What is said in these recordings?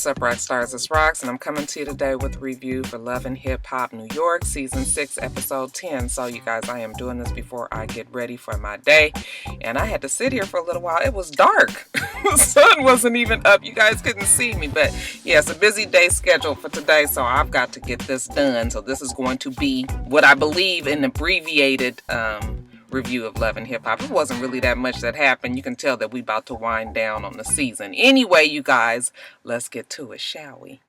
What's up, rock stars? It's Rox, and I'm coming to you today with a review for Love and Hip Hop New York, Season 6, Episode 10. So, you guys, I am doing this before I get ready for my day, and I had to sit here for a little while. It was dark. The sun wasn't even up. You guys couldn't see me, but yeah, it's a busy day scheduled for today, so I've got to get this done. So this is going to be what I believe an abbreviated review of Love and Hip Hop. It wasn't really that much that happened. You can tell that we about to wind down on the season. Anyway, you guys, let's get to it, shall we?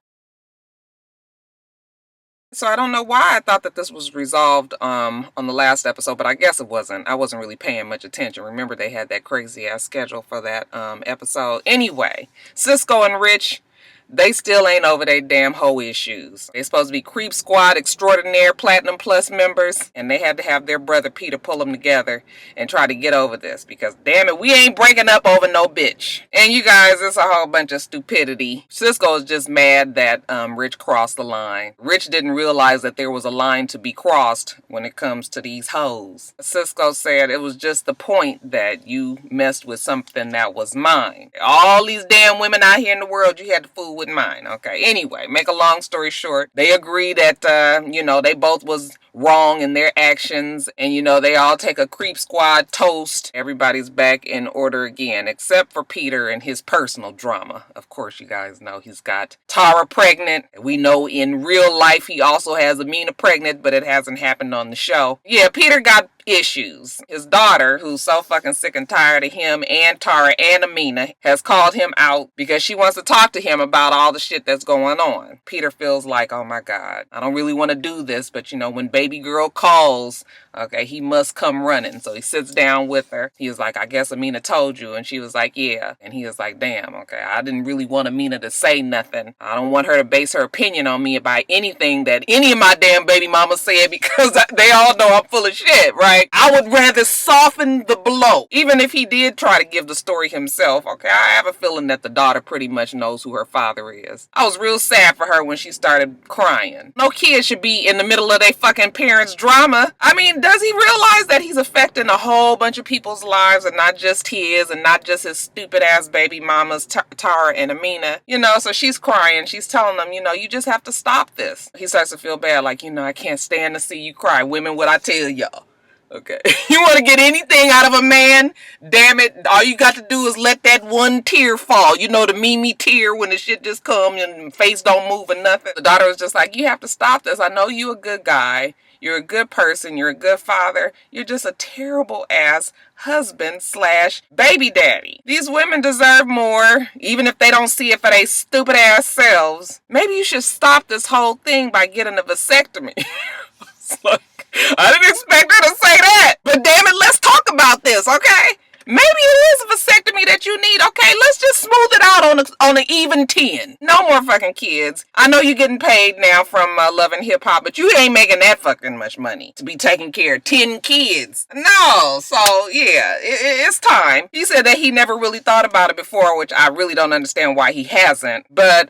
So I don't know why I thought that this was resolved on the last episode, but I guess it wasn't. I wasn't really paying much attention. Remember, they had that crazy ass schedule for that episode. Anyway, Cisco and Rich, they still ain't over their damn hoe issues. They supposed to be Creep Squad Extraordinaire Platinum Plus members, and they had to have their brother Peter pull them together and try to get over this, because damn it, we ain't breaking up over no bitch. And you guys, it's a whole bunch of stupidity. Cisco is just mad that Rich crossed the line. Rich didn't realize that there was a line to be crossed when it comes to these hoes. Cisco said it was just the point that you messed with something that was mine. All these damn women out here in the world, you had to fool with mine. Okay, anyway, make a long story short, they agree that they both was wrong in their actions, and they all take a Creep Squad toast. Everybody's back in order again, except for Peter and his personal drama. Of course, you guys know he's got Tara pregnant. We know in real life he also has Amina pregnant, but it hasn't happened on the show. Yeah, Peter got issues. His daughter, who's so fucking sick and tired of him and Tara and Amina, has called him out because she wants to talk to him about all the shit that's going on. Peter feels like, oh my God, I don't really want to do this, but when baby girl calls, okay, he must come running. So he sits down with her. He was like, I guess Amina told you. And she was like, yeah. And he was like, damn, okay, I didn't really want Amina to say nothing. I don't want her to base her opinion on me about anything that any of my damn baby mamas said, because they all know I'm full of shit, right? I would rather soften the blow. Even if he did try to give the story himself, okay, I have a feeling that the daughter pretty much knows who her father is. I was real sad for her when she started crying. No kid should be in the middle of their fucking parents' drama. I mean, does he realize that he's affecting a whole bunch of people's lives and not just his, and not just his stupid ass baby mamas, Tara and Amina? So she's crying. She's telling them, you just have to stop this. He starts to feel bad, like, I can't stand to see you cry. Women, what I tell y'all. Okay. You want to get anything out of a man? Damn it. All you got to do is let that one tear fall. The Mimi tear when the shit just come and face don't move or nothing. The daughter was just like, you have to stop this. I know you a good guy. You're a good person. You're a good father. You're just a terrible ass husband / baby daddy. These women deserve more, even if they don't see it for their stupid ass selves. Maybe you should stop this whole thing by getting a vasectomy. It's like, I didn't expect her to say that. But damn it, let's talk about this, okay? Maybe it is a vasectomy that you need, okay? Let's just smooth it out on an even 10. No more fucking kids. I know you're getting paid now from Love and Hip Hop, but you ain't making that fucking much money to be taking care of 10 kids. No, so yeah, it's time. He said that he never really thought about it before, which I really don't understand why he hasn't. But,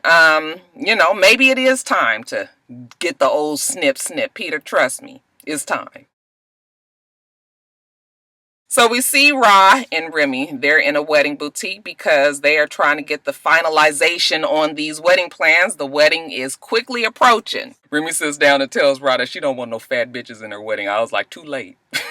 maybe it is time to get the old snip. Peter, trust me. It's time. So we see Ra and Remy. They're in a wedding boutique because they are trying to get the finalization on these wedding plans. The wedding is quickly approaching. Remy sits down and tells Ra that she don't want no fat bitches in her wedding. I was like, too late. Look,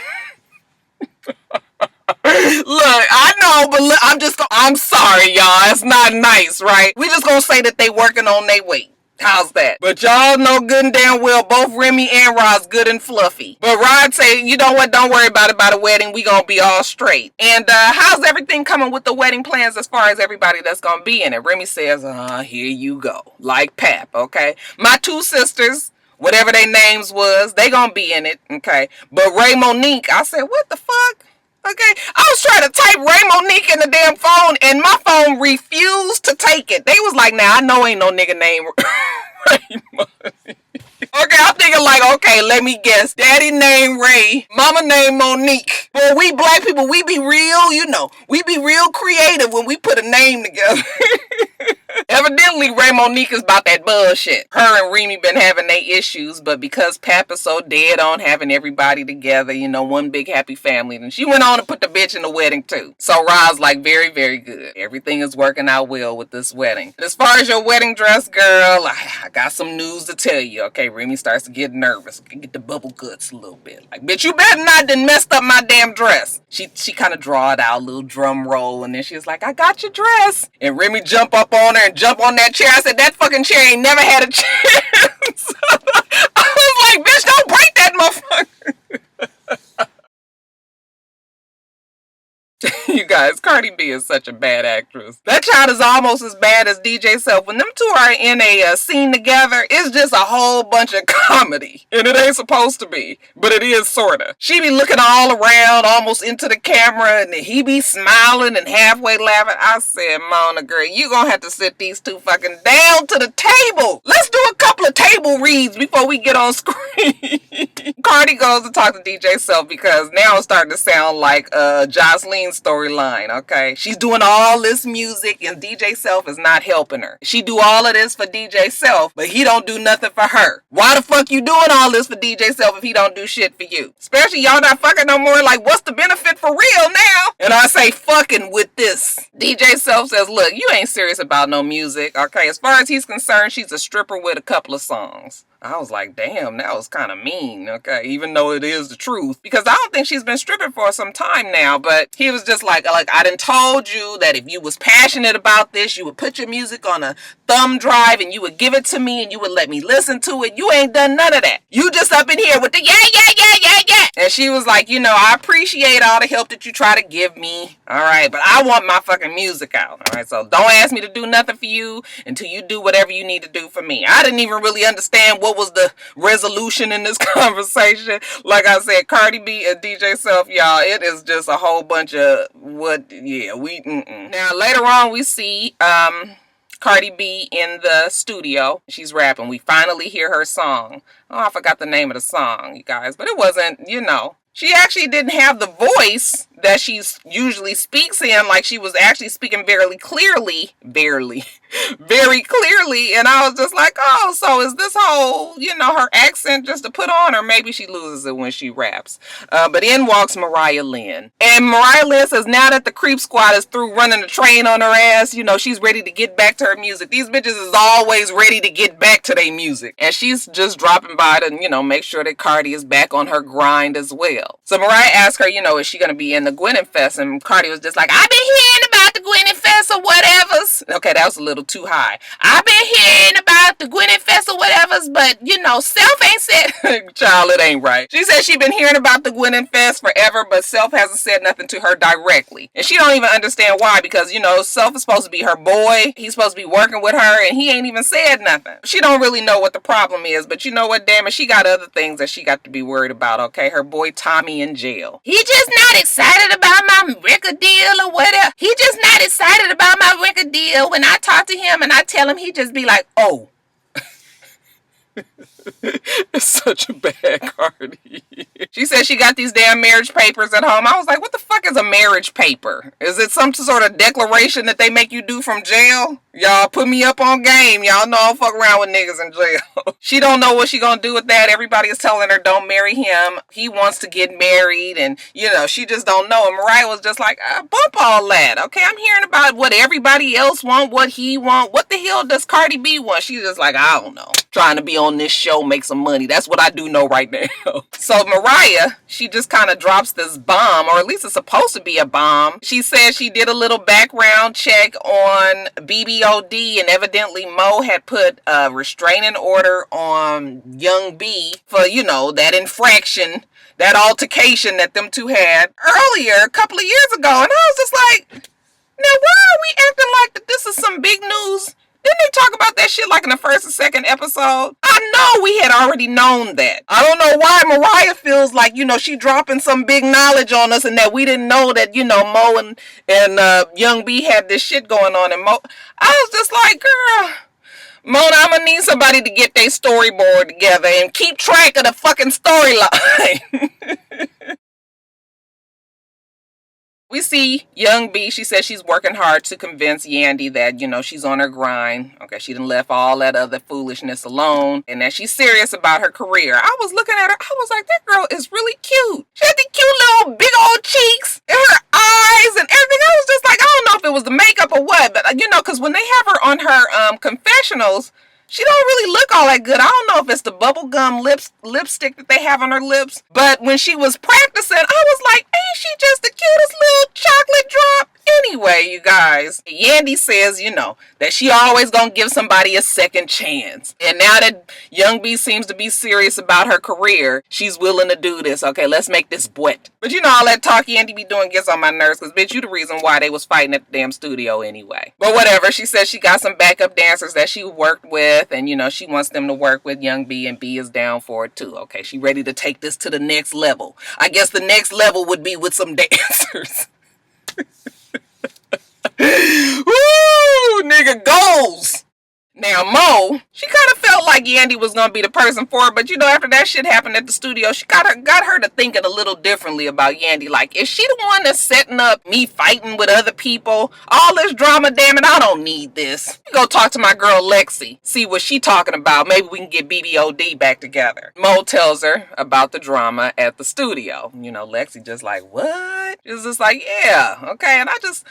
I know, but I'm sorry, y'all. It's not nice, right? We just gonna say that they working on their weight. How's that? But y'all know good and damn well both Remy and Rod's good and fluffy. But Rod say, you know what, don't worry about it by the wedding. We gonna be all straight. And how's everything coming with the wedding plans as far as everybody that's gonna be in it? Remy says, here you go. Like Pap, okay? My two sisters, whatever their names was, they gonna be in it, okay? But Ray Monique, I said, what the fuck? Okay, I was trying to type Ray Monique in the damn phone, and my phone refused to take it. They was like, I know ain't no nigga named Ray Monique. Okay, I'm thinking like, okay, let me guess. Daddy named Ray, mama named Monique. But we black people, we be real, we be real creative when we put a name together. Evidently, Ray Monique is about that bullshit. Her and Remy been having their issues, but because Pap is so dead on having everybody together, you know, one big happy family, then she went on and put the bitch in the wedding too. So Ra's like, very, very good. Everything is working out well with this wedding. As far as your wedding dress, girl, I got some news to tell you. Okay, Remy starts to get nervous. Get the bubble guts a little bit. Like, bitch, you better not done messed up my damn dress. She kind of drawed out a little drum roll, and then she was like, I got your dress. And Remy jump up on her and jump on that chair. I said, that fucking chair ain't never had a chance. I was like, bitch, don't break that motherfucker. You guys, Cardi B is such a bad actress. That child is almost as bad as DJ Self. When them two are in a scene together, it's just a whole bunch of comedy. And it ain't supposed to be, but it is sorta. She be looking all around, almost into the camera, and he be smiling and halfway laughing. I said, Mona, girl, you gonna have to sit these two fucking down to the table. Let's do a couple of table reads before we get on screen. Cardi goes to talk to DJ Self because now it's starting to sound like Jocelyn storyline, okay? She's doing all this music and DJ Self is not helping her. She do all of this for DJ Self, but he don't do nothing for her. Why the fuck you doing all this for DJ Self if he don't do shit for you? Especially y'all not fucking no more. Like, what's the benefit for real now? And I say fucking with this. DJ Self says, look, you ain't serious about no music, okay? As far as he's concerned, she's a stripper with a couple of songs. I was like, damn, that was kind of mean, okay, even though it is the truth. Because I don't think she's been stripping for some time now, but he was just like, I done told you that if you was passionate about this, you would put your music on a thumb drive and you would give it to me and you would let me listen to it. You ain't done none of that. You just up in here with the yeah. And she was like, you know, I appreciate all the help that you try to give me, all right, but I want my fucking music out, all right? So don't ask me to do nothing for you until you do whatever you need to do for me. I didn't even really understand what was the resolution in this conversation. Like I said, Cardi B and DJ Self, y'all, it is just a whole bunch of Now, later on, we see Cardi B in the studio. She's rapping. We finally hear her song. Oh, I forgot the name of the song, you guys, but it wasn't, you know. She actually didn't have the voice that she usually speaks in, like she was actually speaking very clearly. And I was just like, oh, so is this whole, you know, her accent just to put on, or maybe she loses it when she raps. But in walks Mariah Lynn. And Mariah Lynn says now that the creep squad is through running the train on her ass, you know, she's ready to get back to her music. These bitches is always ready to get back to their music. And she's just dropping by to, you know, make sure that Cardi is back on her grind as well. So Mariah asked her, you know, is she going to be in the Gwinn Fest? And Cardi was just like, I've been hearing about the Gwinn Fest or whatever's. Okay, that was a little too high. I've been hearing about the Gwinn Fest or whatever's, but, you know, Self ain't said. Child, it ain't right. She said she been hearing about the Gwinn Fest forever, but Self hasn't said nothing to her directly. And she don't even understand why, because, you know, Self is supposed to be her boy. He's supposed to be working with her, and he ain't even said nothing. She don't really know what the problem is, but you know what, damn it, she got other things that she got to be worried about, okay? Her boy Tommy in jail. He just not excited about my record deal or whatever. He just not excited about my record deal. When I talk to him and I tell him, he just be like, oh. It's such a bad Cardi. She said she got these damn marriage papers at home. I was like, what the fuck is a marriage paper? Is it some sort of declaration that they make you do from jail? Y'all put me up on game. Y'all know I don't fuck around with niggas in jail. She don't know what she gonna do with that. Everybody is telling her don't marry him. He wants to get married, and you know, she just don't know. And Mariah was just like, bump all that. Okay, I'm hearing about what everybody else want, what he want. What the hell does Cardi B want? She's just like, I don't know. Trying to be on this show, make some money. That's what I do know right now. So Mariah, she just kind of drops this bomb, or at least it's supposed to be a bomb. She says she did a little background check on BBOD, and evidently Mo had put a restraining order on Young B for, you know, that infraction, that altercation that them two had earlier, a couple of years ago. And I was just like, now why are we acting like that this is some big news? Didn't they talk about that shit like in the first and second episode? I know we had already known that. I don't know why Mariah feels like, you know, she dropping some big knowledge on us and that we didn't know that, you know, Mo and Young B had this shit going on. And Mo, I was just like, girl, Mona, I'm gonna need somebody to get their storyboard together and keep track of the fucking storyline. we see young B. She says she's working hard to convince Yandy that, you know, she's on her grind. Okay, she done left all that other foolishness alone and that she's serious about her career. I was looking at her, I was like, that girl is really cute. She had the cute little big old cheeks and her eyes and everything. I was just like, I don't know if it was the makeup or what, but you know, because when they have her on her confessionals, she don't really look all that good. I don't know if it's the bubblegum lipstick that they have on her lips. But when she was practicing, I was like, ain't she just the cutest little chocolate drop? Anyway, you guys, Yandy says, you know, that she always gonna give somebody a second chance. And now that Young B seems to be serious about her career, she's willing to do this. Okay, let's make this wet. But you know, all that talk Yandy be doing gets on my nerves, because bitch, you the reason why they was fighting at the damn studio anyway. But whatever, she says she got some backup dancers that she worked with, and you know, she wants them to work with Young B, and B is down for it too. Okay, she ready to take this to the next level. I guess the next level would be with some dancers. Woo, nigga, goals. Now, Mo, she kind of felt like Yandy was going to be the person for her, but you know, after that shit happened at the studio, she got her to thinking a little differently about Yandy. Like, is she the one that's setting up me fighting with other people? All this drama, damn it, I don't need this. Go talk to my girl Lexi, see what she talking about. Maybe we can get BBOD back together. Mo tells her about the drama at the studio. You know, Lexi just like, what? She's just like, yeah, okay. And I just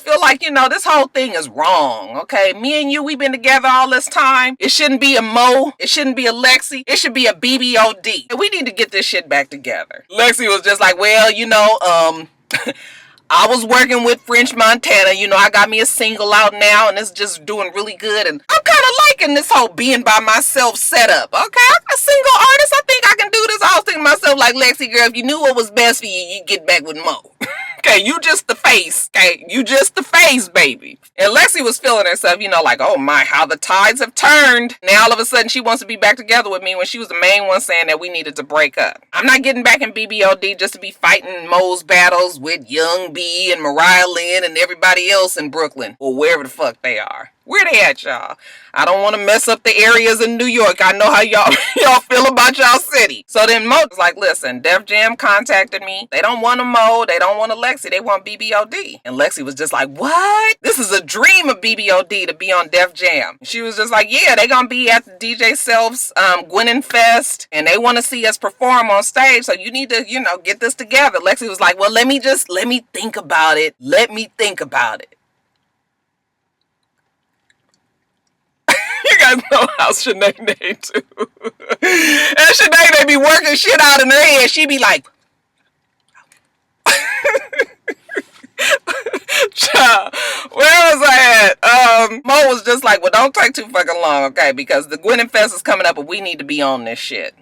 feel like, you know, this whole thing is wrong, okay? Me and you, we've been together all this time. It shouldn't be a Mo. It shouldn't be a Lexi. It should be a BBOD. And we need to get this shit back together. Lexi was just like, well, you know, I was working with French Montana. You know, I got me a single out now, and it's just doing really good. And I'm kind of liking this whole being by myself setup. Okay, I'm a single artist. I think I can do this. I was thinking to myself, like, Lexi, girl, if you knew what was best for you, you'd get back with Mo. Okay, you just the face. Okay, you just the face, baby. And Lexi was feeling herself, you know, like, oh my, how the tides have turned. Now all of a sudden she wants to be back together with me when she was the main one saying that we needed to break up. I'm not getting back in BBOD just to be fighting Mo's battles with Young B and Mariah Lynn and everybody else in Brooklyn or wherever the fuck they are. Where they at, y'all? I don't want to mess up the areas in New York. I know how y'all feel about y'all city. So then Mo was like, listen, Def Jam contacted me. They don't want a Mo. They don't want a Lexi. They want BBOD. And Lexi was just like, what? This is a dream of BBOD to be on Def Jam. She was just like, yeah, they gonna be at the DJ Self's Gwinn Fest, and they want to see us perform on stage. So you need to, you know, get this together. Lexi was like, well, let me think about it. Let me think about it. You guys know how Shanae too. And Shanae, they be working shit out in her head. She be like, child, where was I at? Mo was just like, well, don't take too fucking long, okay? Because the Gwinn Fest is coming up and we need to be on this shit.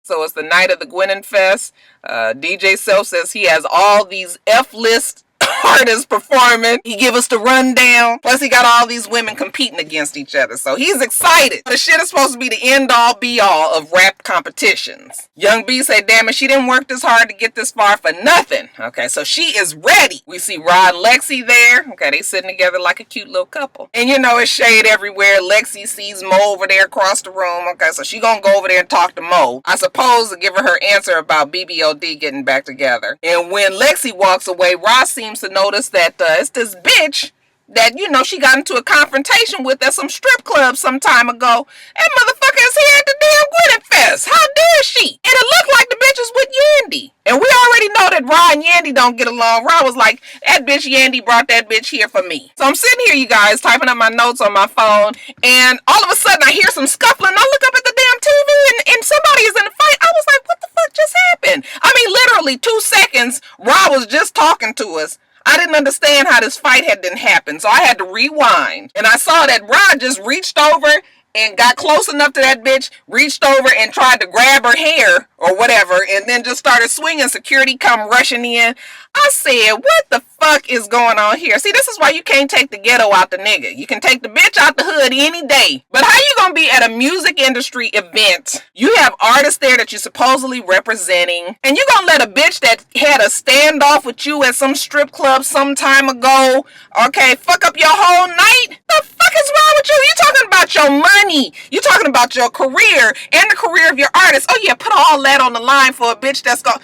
So it's the night of the Gwinn Fest. DJ Self says he has all these F-list artists performing. He give us the rundown. Plus he got all these women competing against each other. So he's excited. The shit is supposed to be the end all be all of rap competitions. Young B said, damn it, she didn't work this hard to get this far for nothing. Okay, so she is ready. We see Rod and Lexi there. Okay, they sitting together like a cute little couple. And you know, it's shade everywhere. Lexi sees Mo over there across the room. Okay, so she gonna go over there and talk to Mo, I suppose, to give her answer about BBOD getting back together. And when Lexi walks away, Rod seems to notice that it's this bitch that, you know, she got into a confrontation with at some strip club some time ago. And motherfucker is here at the damn Gwinn Fest. How dare she? And it looked like the bitch is with Yandy. And we already know that Rod and Yandy don't get along. Rod was like, that bitch Yandy brought that bitch here for me. So I'm sitting here, you guys, typing up my notes on my phone. And all of a sudden I hear some scuffling. I look up at the damn TV and somebody is in a fight. I was like, what the fuck just happened? I mean, literally 2 seconds, Rod was just talking to us. I didn't understand how this fight didn't happen, so I had to rewind. And I saw that Rod just reached over and got close enough to that bitch, reached over and tried to grab her hair or whatever, and then just started swinging. Security come rushing in. I said, what the fuck is going on here? See, this is why you can't take the ghetto out the nigga. You can take the bitch out the hood any day. But how you gonna be at a music industry event? You have artists there that you're supposedly representing, and you gonna let a bitch that had a standoff with you at some strip club some time ago, okay, fuck up your whole night? The fuck is wrong with you? You talking about your money. You talking about your career and the career of your artist. Oh yeah, put all that on the line for a bitch that's gonna...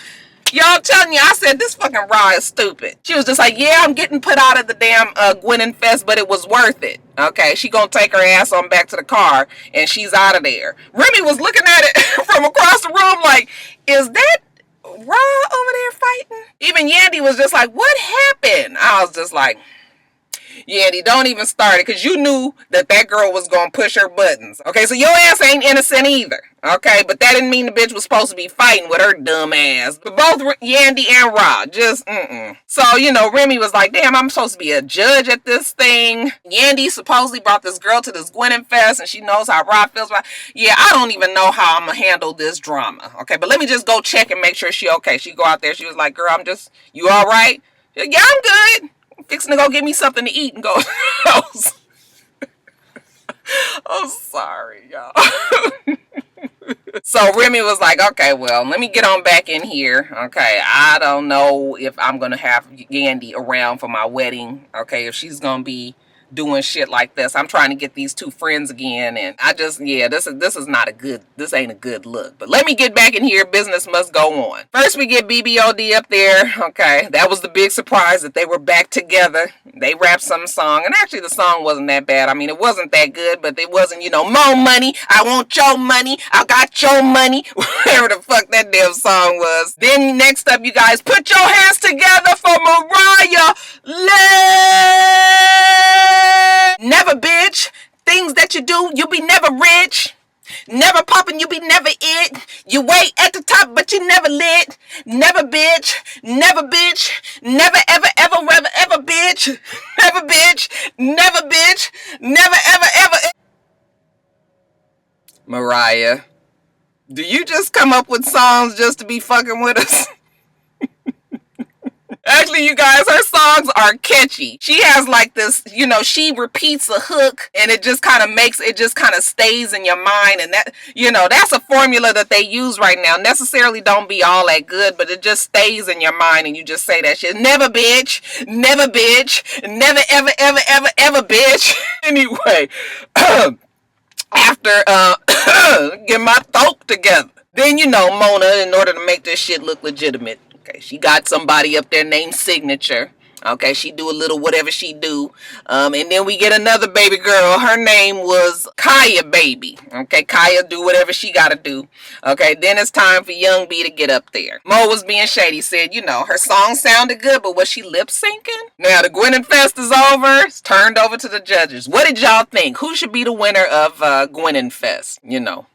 Y'all, I'm telling you, I said, this fucking Raw is stupid. She was just like, yeah, I'm getting put out of the damn Gwinn Fest, but it was worth it. Okay, she gonna take her ass on back to the car, and she's out of there. Remy was looking at it from across the room like, is that Raw over there fighting? Even Yandy was just like, what happened? I was just like, Yandy, don't even start it, because you knew that that girl was going to push her buttons. Okay, so your ass ain't innocent either. Okay, but that didn't mean the bitch was supposed to be fighting with her dumb ass. But both Yandy and Ra, just So, you know, Remy was like, damn, I'm supposed to be a judge at this thing. Yandy supposedly brought this girl to this Gwinn Fest, and she knows how Ra feels about. Yeah, I don't even know how I'm going to handle this drama. Okay, but let me just go check and make sure she okay. She go out there, she was like, girl, you all right? Yeah, I'm good. Fixing to go get me something to eat and go. I'm sorry, y'all. So Remy was like, okay, well, let me get on back in here. Okay, I don't know if I'm going to have Yandy around for my wedding. Okay, if she's going to be doing shit like this. I'm trying to get these two friends again, and I just, yeah, this ain't a good look. But let me get back in here. Business must go on. First, we get BBOD up there. Okay, that was the big surprise that they were back together. They rapped some song, and actually the song wasn't that bad. I mean, it wasn't that good, but it wasn't, you know, more money. I want your money. I got your money. Whatever the fuck that damn song was. Then next up, you guys put your hands together for Mariah Lynn. Never, bitch. Things that you do, you be never rich. Never popping, you be never it. You wait at the top, but you never lit. Never, bitch. Never, bitch. Never, ever, ever, ever, ever, bitch. Never, bitch. Never, bitch. Never, ever, ever. Mariah, do you just come up with songs just to be fucking with us? Actually, you guys, her songs are catchy. She has like this, you know, she repeats a hook and it just kind of stays in your mind. And that, you know, that's a formula that they use right now. Necessarily don't be all that good, but it just stays in your mind and you just say that shit. Never, bitch. Never, bitch. Never, ever, ever, ever, ever, bitch. Anyway, after get my throat together. Then, you know, Mona, in order to make this shit look legitimate, okay, she got somebody up there named Signature. Okay, she do a little whatever she do. And then we get another baby girl. Her name was Kaya Baby. Okay, Kaya do whatever she gotta do. Okay, then it's time for Young B to get up there. Mo was being shady, said, you know, her song sounded good, but was she lip syncing? Now the Gwinn Fest is over. It's turned over to the judges. What did y'all think? Who should be the winner of Gwinn Fest? You know.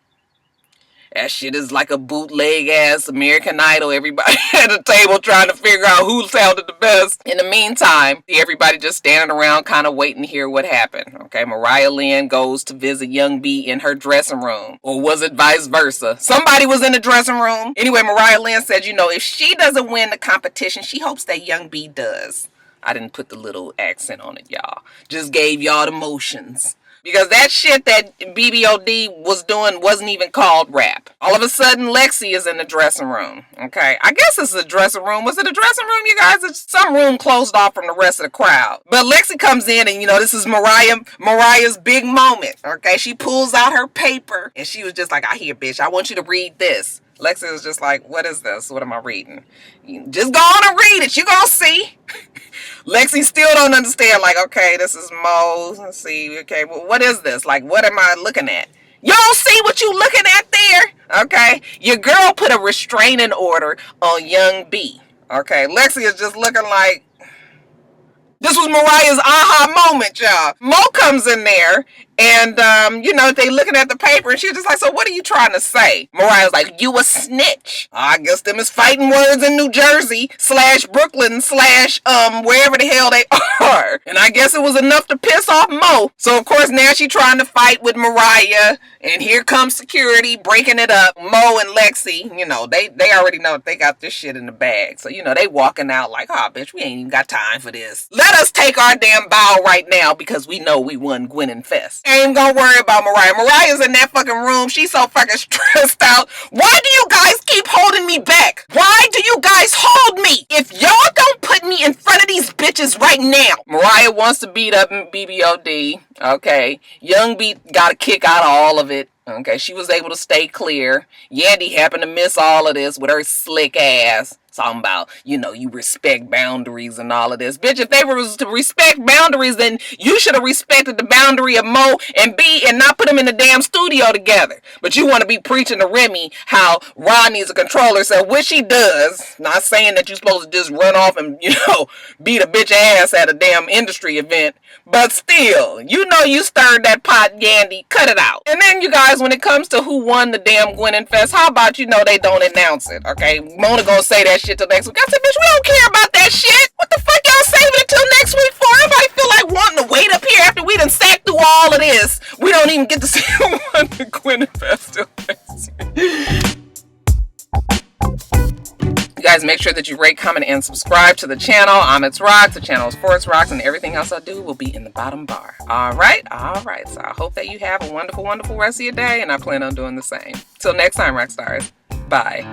That shit is like a bootleg ass American Idol. Everybody at the table trying to figure out who sounded the best. In the meantime, everybody just standing around kind of waiting to hear what happened. Okay, Mariah Lynn goes to visit Young B in her dressing room. Or was it vice versa? Somebody was in the dressing room. Anyway, Mariah Lynn said, you know, if she doesn't win the competition, she hopes that Young B does. I didn't put the little accent on it, y'all. Just gave y'all the motions. Because that shit that BBOD was doing wasn't even called rap. All of a sudden, Lexi is in the dressing room. Okay, I guess it's a dressing room. Was it a dressing room, you guys? It's some room closed off from the rest of the crowd. But Lexi comes in and, you know, this is Mariah's big moment. Okay, she pulls out her paper and she was just like, I hear, bitch, I want you to read this. Lexi was just like, what is this? What am I reading? Just go on and read it. You gonna see. Lexi still don't understand, like, okay, this is Mo. Let's see, okay, well, what is this? Like, what am I looking at? You don't see what you looking at there? Okay, your girl put a restraining order on Young B. Okay, Lexi is just looking like, this was Mariah's aha moment, y'all. Mo comes in there and, you know, they looking at the paper and she's just like, so what are you trying to say? Mariah's like, you a snitch. I guess them is fighting words in New Jersey / Brooklyn / wherever the hell they are. And I guess it was enough to piss off Mo. So, of course, now she's trying to fight with Mariah. And here comes security breaking it up. Mo and Lexi, you know, they already know that they got this shit in the bag. So, you know, they walking out like, oh, bitch, we ain't even got time for this. Let us take our damn bow right now because we know we won Gwinn Fest. Ain't gonna worry about Mariah. Mariah's in that fucking room. She's so fucking stressed out. Why do you guys keep holding me back? Why do you guys hold me? If y'all don't put me in front of these bitches right now. Mariah wants to beat up BBOD. Okay. Young B got a kick out of all of it. Okay, she was able to stay clear. Yandy happened to miss all of this with her slick ass. Talking about, you respect boundaries and all of this. Bitch, if they were to respect boundaries, then you should have respected the boundary of Mo and B and not put them in the damn studio together. But you want to be preaching to Remy how Rodney's a controller, so which he does. Not saying that you're supposed to just run off and, beat a bitch ass at a damn industry event. But still, you stirred that pot, Yandy. Cut it out. And then, you guys, when it comes to who won the damn Gwinn Fest, how about they don't announce it, okay? Mona gonna say that shit till next week. I said, bitch, we don't care about that shit. What the fuck y'all saving it till next week for? Everybody feel like wanting to wait up here after we done sat through all of this. We don't even get to see who won the Gwinn Fest till next week. You guys make sure that you rate, comment, and subscribe to the channel. I'm itsrox. The channel is for itsrox, and everything else I do will be in the bottom bar. All right. So I hope that you have a wonderful, wonderful rest of your day, and I plan on doing the same. Till next time, rock stars. Bye.